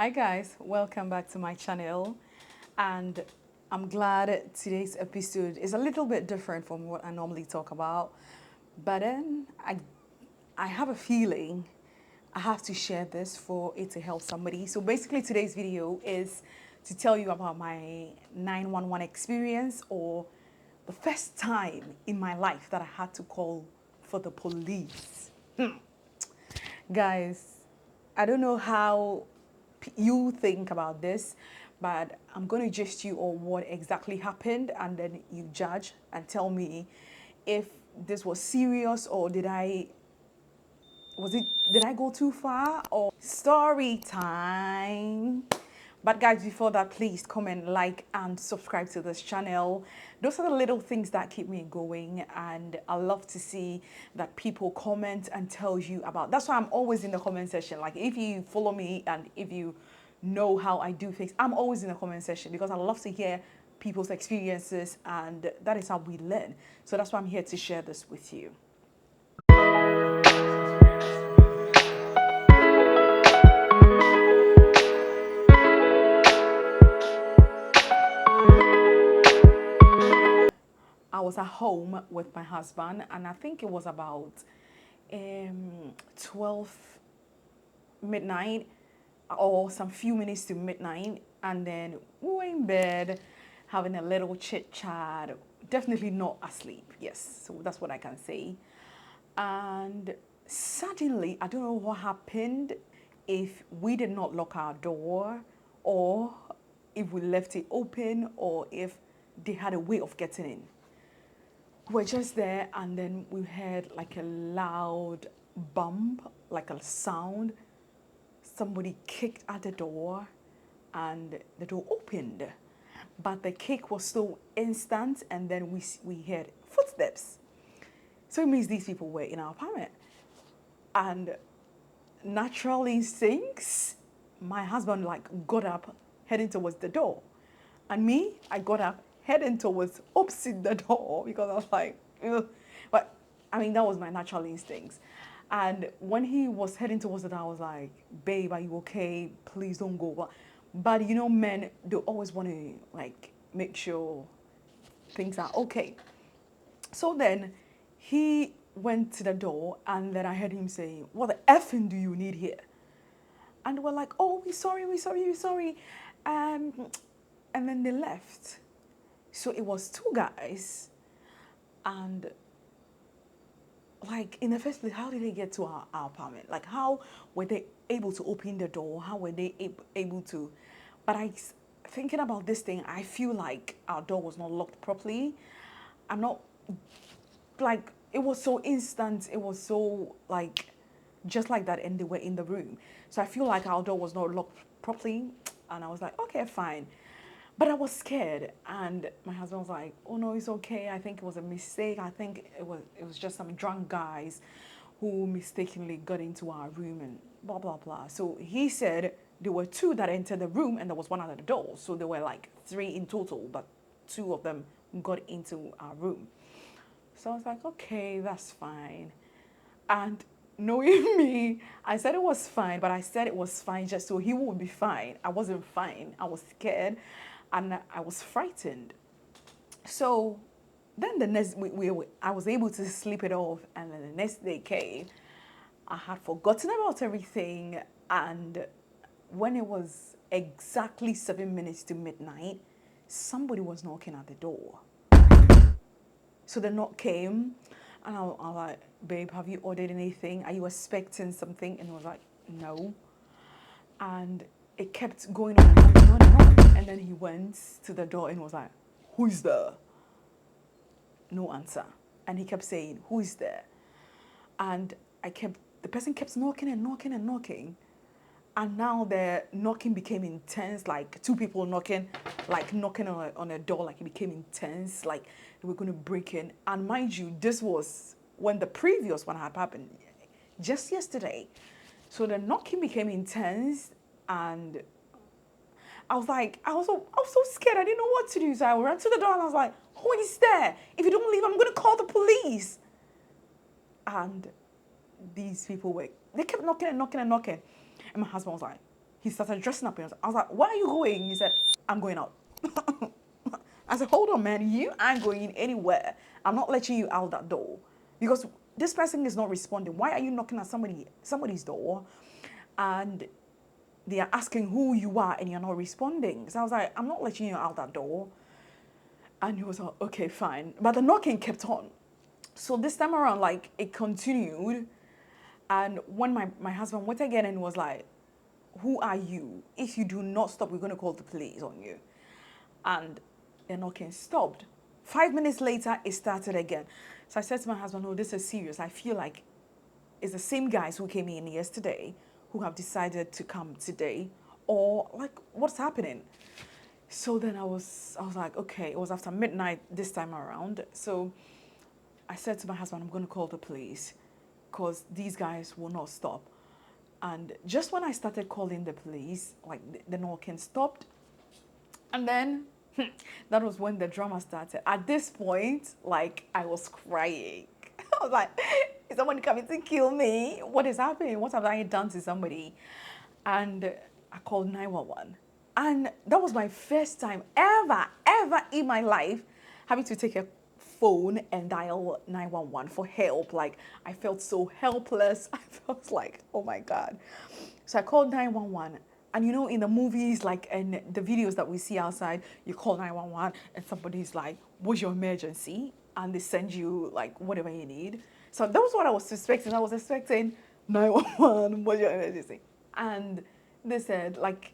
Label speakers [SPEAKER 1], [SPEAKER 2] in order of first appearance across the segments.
[SPEAKER 1] Hi guys, welcome back to my channel, and I'm glad today's episode is a little bit different from what I normally talk about, but then I have a feeling I have to share this for it to help somebody. So basically today's video is to tell you about my 911 experience, or the first time in my life that I had to call for the police. Guys, I don't know how you think about this, but I'm going to gist you on what exactly happened, and then you judge and tell me if this was serious, or did I go too far, or story time. But guys, before that, please comment, like, and subscribe to this channel. Those are the little things that keep me going, and I love to see that people comment and tell you about. That's why I'm always in the comment section. Like, if you follow me and if you know how I do things, I'm always in the comment section because I love to hear people's experiences, and that is how we learn. So that's why I'm here to share this with you. I was at home with my husband, and I think it was about 12 midnight, or some few minutes to midnight, and then we were in bed having a little chit chat. Definitely not asleep, yes, so that's what I can say. And suddenly, I don't know what happened, if we did not lock our door, or if we left it open, or if they had a way of getting in. We're just there, and then we heard like a loud bump, like a sound. Somebody kicked at the door, and the door opened. But the kick was so instant, and then we heard footsteps. So it means these people were in our apartment. And natural instincts, my husband like got up heading towards the door, and me, I got up heading towards opposite the door because I was like, ugh. But I mean, that was my natural instincts. And when he was heading towards the door, I was like, babe, are you okay? Please don't go. But you know, men, they always want to like make sure things are okay. So then he went to the door, and then I heard him saying, what the effing do you need here? And we're like, oh, we're sorry, we're sorry, we're sorry. Um, and then they left. So it was two guys. And like, in the first place, how did they get to our apartment? Like, how were they able to open the door? How were they able to? But thinking about this thing, I feel like our door was not locked properly. I'm not, like, it was so instant. It was so like, just like that, and they were in the room. So I feel like our door was not locked properly, and I was like, okay, fine. But I was scared, and my husband was like, oh no, it's okay. I think it was a mistake. I think it was just some drunk guys who mistakenly got into our room and blah blah blah. So he said there were two that entered the room, and there was one at the door. So there were like three in total, but two of them got into our room. So I was like, okay, that's fine. And knowing me, I said it was fine, but I said it was fine just so he would be fine. I wasn't fine. I was scared, and I was frightened. So then the next I was able to sleep it off, and then the next day came. I had forgotten about everything, and when it was exactly 7 minutes to midnight, somebody was knocking at the door. So the knock came, and I was like, babe, have you ordered anything? Are you expecting something? And he was like, no. And it kept going on and on and on and on. And then he went to the door and was like, who is there? No answer. And he kept saying, who is there? And the person kept knocking and knocking and knocking. And now the knocking became intense, like two people knocking, like knocking on a door, like it became intense, like they were going to break in. And mind you, this was when the previous one had happened, just yesterday. So the knocking became intense, and I was so scared. I didn't know what to do. So I ran to the door and I was like, who is there? If you don't leave, I'm going to call the police. And these people they kept knocking and knocking and knocking. And my husband was like, he started dressing up. And I was like, where are you going? He said, I'm going out. I said, hold on, man. You aren't going anywhere. I'm not letting you out that door. Because this person is not responding. Why are you knocking at somebody's door? And they are asking who you are and you're not responding. So I was like, I'm not letting you out that door. And he was like, okay, fine. But the knocking kept on. So this time around, like, it continued. And when my husband went again and was like, who are you? If you do not stop, we're going to call the police on you. And the knocking stopped. 5 minutes later, it started again. So I said to my husband, no, this is serious. I feel like it's the same guys who came in yesterday who have decided to come today. Or, like, what's happening? So then I was like, okay, it was after midnight this time around. So I said to my husband, I'm going to call the police because these guys will not stop. And just when I started calling the police, like the knocking stopped. And then that was when the drama started. At this point, like, I was crying. I was like, is someone coming to kill me? What is happening? What have I done to somebody? And I called 911. And that was my first time ever in my life having to take a phone and dial 911 for help. Like, I felt so helpless. I felt like, oh my God. So I called 911. And you know, in the movies, like, and the videos that we see outside, you call 911 and somebody's like, what's your emergency? And they send you, like, whatever you need. So that was what I was expecting. I was expecting 911, what's your emergency? And they said, like,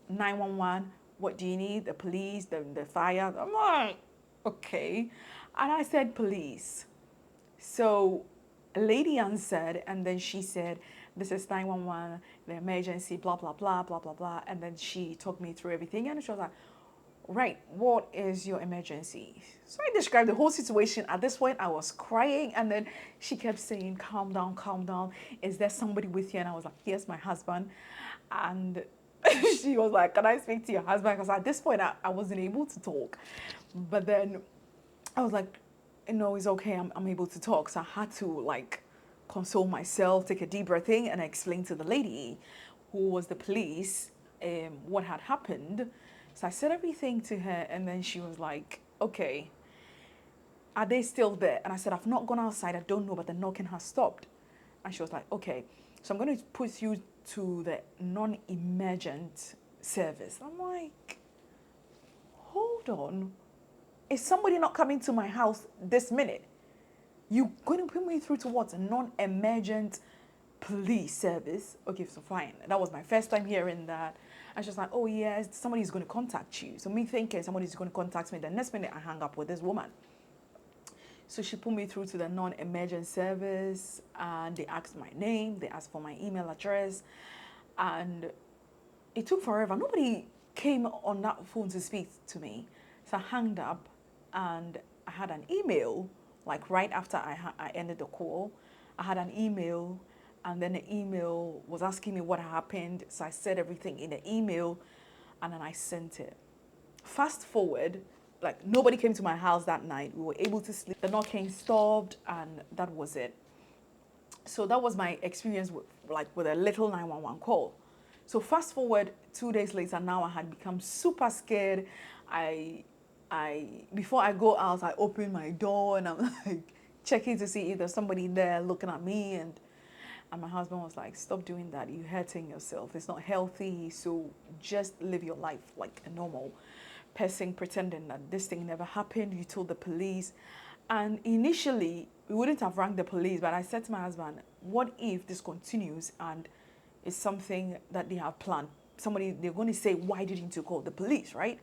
[SPEAKER 1] 911, what do you need? The police, the fire? I'm like, okay. And I said, police. So a lady answered, and then she said, this is 911, the emergency, blah, blah, blah, blah, blah, blah. And then she took me through everything, and she was like, right, what is your emergency? So I described the whole situation. At this point, I was crying, and then she kept saying, calm down, calm down. Is there somebody with you? And I was like, yes, my husband. And she was like, can I speak to your husband? Because at this point, I wasn't able to talk. But then I was like, no, it's okay. I'm able to talk. So I had to, like, console myself, take a deep breath in, and explain to the lady who was the police what had happened. So I said everything to her, and then she was like, okay, are they still there? And I said, I've not gone outside. I don't know, but the knocking has stopped. And she was like, okay, so I'm going to put you to the non-emergent service. I'm like, hold on. Is somebody not coming to my house this minute? You going to put me through to what? A non-emergent police service? Okay, so fine. That was my first time hearing that. And she was like, oh yes, somebody's going to contact you. So me thinking somebody's going to contact me. The next minute I hang up with this woman. So she put me through to the non-emergent service, and they asked my name, they asked for my email address, and it took forever. Nobody came on that phone to speak to me. So I hung up, and I had an email, like right after I ended the call. I had an email, and then the email was asking me what happened. So I said everything in the email, and then I sent it. Fast forward, like, nobody came to my house that night. We were able to sleep. The knocking stopped, and that was it. So that was my experience with a little 911 call. So fast forward 2 days later, now I had become super scared. Before I go out, I open my door and I'm like checking to see if there's somebody there looking at me, and my husband was like, stop doing that. You're hurting yourself. It's not healthy. So just live your life like a normal person, pretending that this thing never happened. You told the police. And initially, we wouldn't have rang the police, but I said to my husband, what if this continues and it's something that they have planned? They're going to say, why didn't you call the police, right?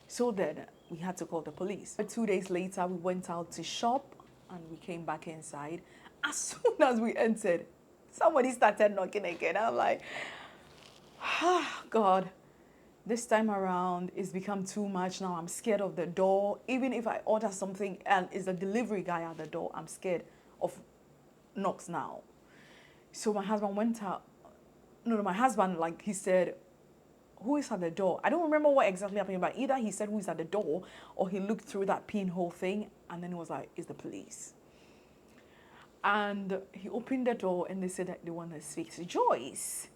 [SPEAKER 1] So then we had to call the police. 2 days later, we went out to shop and we came back inside. As soon as we entered, somebody started knocking again. I'm like, ah, God. This time around, it's become too much now. I'm scared of the door. Even if I order something and it's a delivery guy at the door, I'm scared of knocks now. So my husband went out. No, my husband, like, he said, who is at the door? I don't remember what exactly happened, but either he said who is at the door, or he looked through that pinhole thing, and then he was like, it's the police. And he opened the door, and they said that they want to speak to Joyce.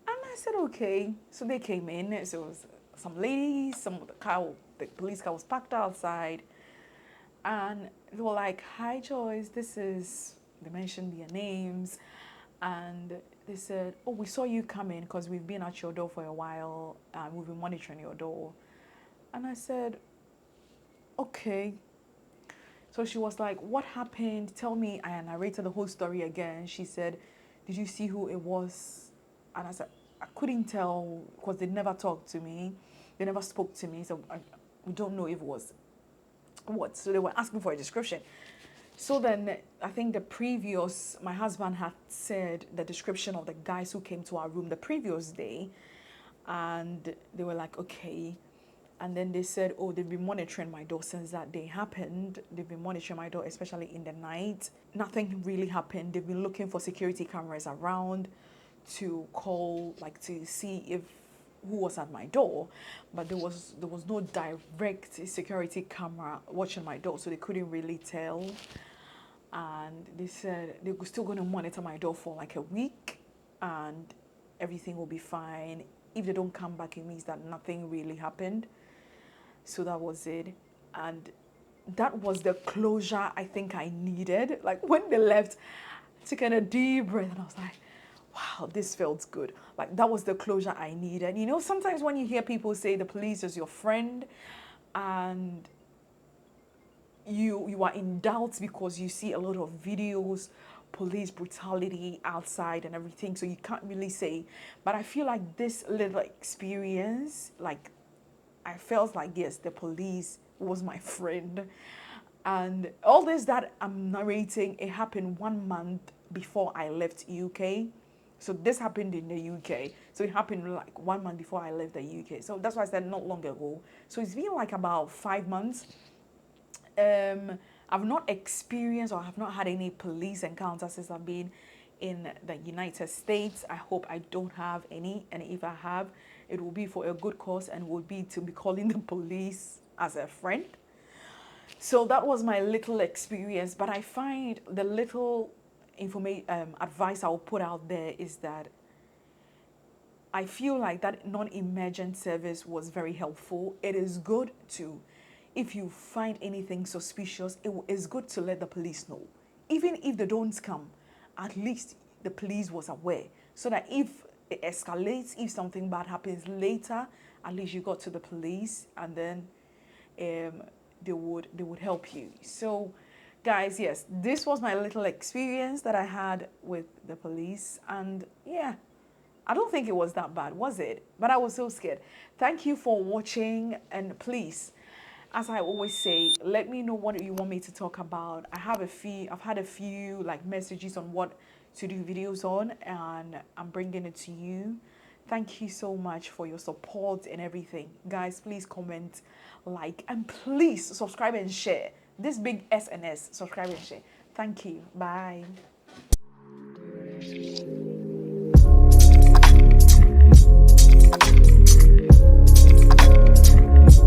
[SPEAKER 1] And I said, okay. So they came in. So it was some ladies, the police car was parked outside. And they were like, hi, Joyce, they mentioned their names. And they said, oh, we saw you come in because we've been at your door for a while. And we've been monitoring your door. And I said, okay. So she was like, what happened? Tell me. I narrated the whole story again. She said, did you see who it was? And I said, I couldn't tell because they never talked to me. They never spoke to me. So we don't know if it was what. So they were asking for a description. So then I think my husband had said the description of the guys who came to our room the previous day. And they were like, okay. And then they said, oh, they've been monitoring my door since that day happened. They've been monitoring my door, especially in the night. Nothing really happened. They've been looking for security cameras around to call, like to see who was at my door. But there was no direct security camera watching my door, so they couldn't really tell. And they said they were still going to monitor my door for like a week and everything will be fine. If they don't come back, it means that nothing really happened. So that was it. And that was the closure I think I needed. Like when they left, I took in a deep breath and I was like, wow, this felt good. Like that was the closure I needed. You know, sometimes when you hear people say the police is your friend and you are in doubt because you see a lot of videos, police brutality outside and everything, so you can't really say. But I feel like this little experience, like I felt like, yes, the police was my friend. And all this that I'm narrating, it happened 1 month before I left UK. So this happened in the UK. So it happened like 1 month before I left the UK. So that's why I said not long ago. So it's been like about 5 months. I've not experienced or have not had any police encounters since I've been in the United States. I hope I don't have any, and if I have, it will be for a good cause and will be to be calling the police as a friend. So that was my little experience, but I find the little advice I'll put out there is that I feel like that non-emergent service was very helpful. It is good to, if you find anything suspicious, it is good to let the police know. Even if they don't come, at least the police was aware. So that if it escalates, if something bad happens later, at least you got to the police and then they would help you. So guys, yes, this was my little experience that I had with the police. And yeah, I don't think it was that bad, was it? But I was so scared. Thank you for watching, and please, as I always say, let me know what you want me to talk about. I've had a few like messages on what to do videos on, and I'm bringing it to you. Thank you so much for your support and everything. Guys, please comment, like, and please subscribe and share. This big SNS, subscribe and share. Thank you. Bye.